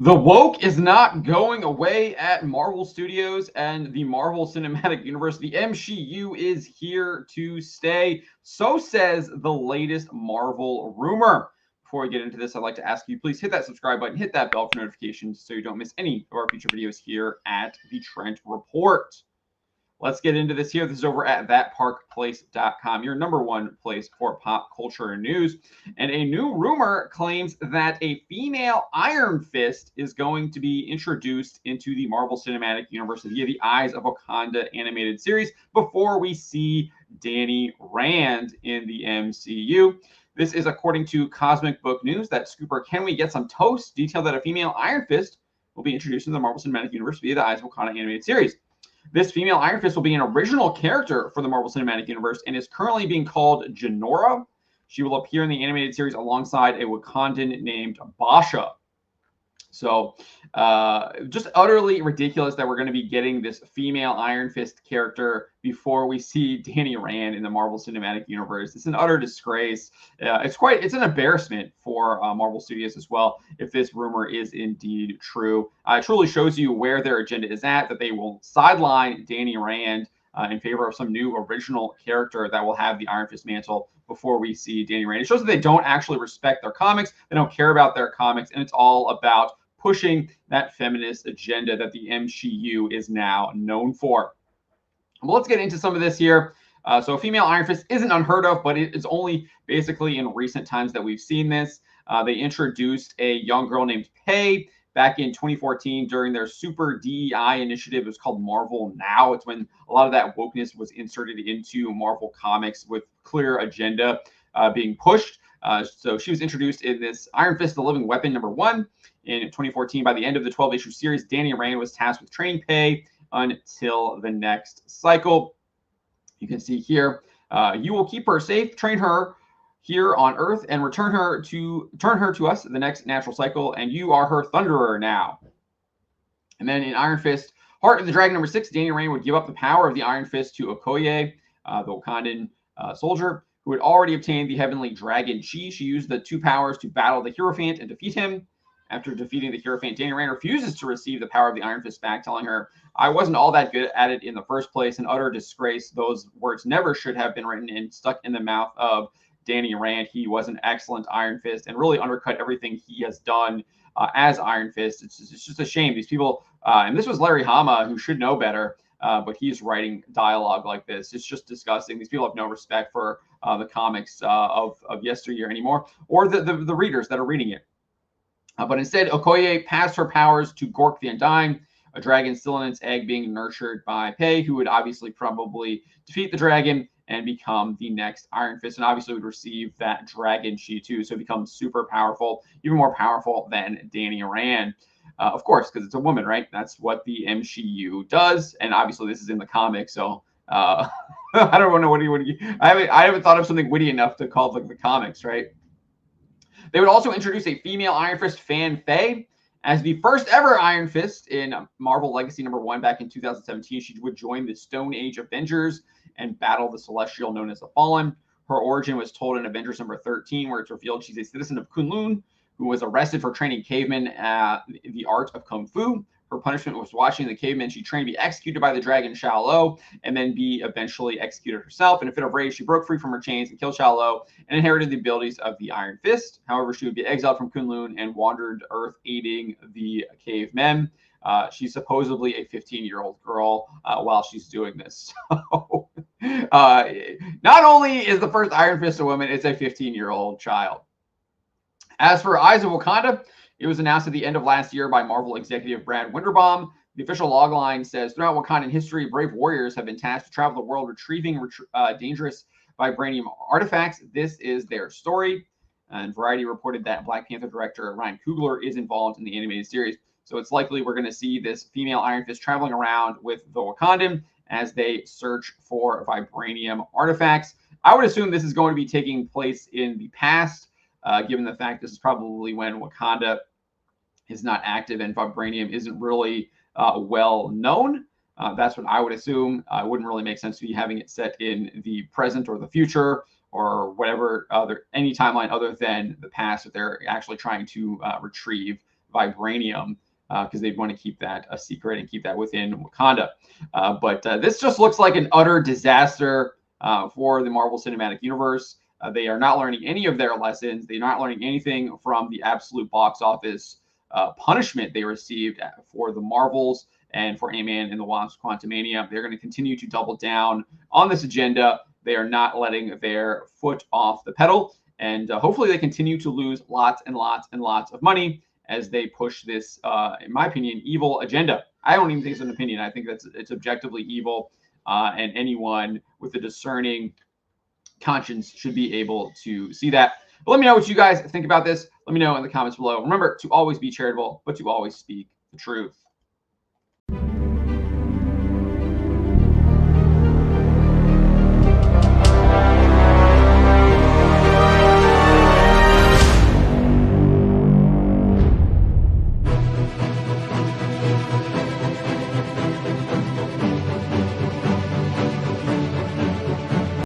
The woke is not going away at Marvel Studios and the Marvel Cinematic Universe. The MSheU is here to stay. So says the latest Marvel rumor. Before we get into this, I'd like to ask you, please hit that subscribe button, hit that bell for notifications so you don't miss any of our future videos here at the Trent Report. Let's get into this here. This is over at thatparkplace.com, your number one place for pop culture news. And a new rumor claims that a female Iron Fist is going to be introduced into the Marvel Cinematic Universe via the Eyes of Wakanda animated series before we see Danny Rand in the MCU. This is according to Cosmic Book News. That scooper, Can We Get Some Toast, detailed that a female Iron Fist will be introduced into the Marvel Cinematic Universe via the Eyes of Wakanda animated series. This female Iron Fist will be an original character for the Marvel Cinematic Universe and is currently being called Jinora. She will appear in the animated series alongside a Wakandan named Basha. So just utterly ridiculous that we're going to be getting this female Iron Fist character before we see Danny Rand in the Marvel Cinematic Universe. It's an utter disgrace. It's an embarrassment for Marvel Studios as well if this rumor is indeed true. It truly shows you where their agenda is at, that they will sideline Danny Rand in favor of some new original character that will have the Iron Fist mantle before we see Danny Rand. It shows that they don't actually respect their comics. They don't care about their comics, and it's all about pushing that feminist agenda that the MSheU is now known for. Well, let's get into some of this here. So a female Iron Fist isn't unheard of, but it is only basically in recent times that we've seen this. They introduced a young girl named Pei back in 2014 during their super DEI initiative. It was called Marvel Now. It's when a lot of that wokeness was inserted into Marvel Comics with clear agenda being pushed. So she was introduced in this Iron Fist, the Living Weapon #1 in 2014. By the end of the 12-issue series, Danny Rand was tasked with training Pei until the next cycle. You can see here, you will keep her safe, train her here on Earth, and return her to us the next natural cycle, and you are her Thunderer now. And then in Iron Fist, Heart of the Dragon #6, Danny Rand would give up the power of the Iron Fist to Okoye, the Wakandan soldier, who had already obtained the Heavenly Dragon Chi. She used the two powers to battle the Hierophant and defeat him. After defeating the Hierophant, Danny Rand refuses to receive the power of the Iron Fist back, telling her, "I wasn't all that good at it in the first place, an utter disgrace. Those words never should have been written and stuck in the mouth of Danny Rand. He was an excellent Iron Fist and really undercut everything he has done as Iron Fist. It's just a shame. These people, and this was Larry Hama, who should know better, but he's writing dialogue like this. It's just disgusting. These people have no respect for the comics of yesteryear anymore, or the readers that are reading it. But instead, Okoye passed her powers to Gork the Undying, a dragon still in its egg being nurtured by Pei, who would obviously probably defeat the dragon and become the next Iron Fist, and obviously would receive that Dragon Chi too, so becomes super powerful, even more powerful than Danny Rand. Of course, because it's a woman, right? That's what the MSheU does, and obviously this is in the comics, so I don't know what you. I haven't thought of something witty enough to call it the comics, right? They would also introduce a female Iron Fist, Fan Fei, as the first ever Iron Fist in Marvel Legacy #1 back in 2017. She would join the Stone Age Avengers and battle the Celestial known as the Fallen. Her origin was told in Avengers #13, where it's revealed she's a citizen of Kunlun who was arrested for training cavemen the art of Kung Fu. Her punishment was watching the cavemen she trained be executed by the dragon Shao and then be eventually executed herself. In a fit of rage, she broke free from her chains and killed Shao and inherited the abilities of the Iron Fist. However, she would be exiled from Kunlun and wandered Earth aiding the cavemen. She's supposedly a 15-year-old girl while she's doing this. So, not only is the first Iron Fist a woman, it's a 15-year-old child. As for Eyes of Wakanda, it was announced at the end of last year by Marvel executive Brad Winderbaum. The official logline says, throughout Wakandan history, brave warriors have been tasked to travel the world retrieving dangerous vibranium artifacts. This is their story. And Variety reported that Black Panther director Ryan Coogler is involved in the animated series. So it's likely we're going to see this female Iron Fist traveling around with the Wakandan as they search for vibranium artifacts. I would assume this is going to be taking place in the past, given the fact this is probably when Wakanda is not active and vibranium isn't really well known. That's what I would assume. It wouldn't really make sense to be having it set in the present or the future or whatever any timeline other than the past if they're actually trying to retrieve vibranium, because they want to keep that a secret and keep that within Wakanda. But this just looks like an utter disaster for the Marvel Cinematic Universe. They are not learning any of their lessons. They're not learning anything from the absolute box office punishment they received for the Marvels and for Ant-Man and the Wasp: Quantumania. They're going to continue to double down on this agenda. They are not letting their foot off the pedal. And hopefully they continue to lose lots and lots and lots of money as they push this, in my opinion, evil agenda. I don't even think it's an opinion. I think it's objectively evil, and anyone with a discerning conscience should be able to see that. But let me know what you guys think about this. Let me know in the comments below. Remember to always be charitable, but to always speak the truth.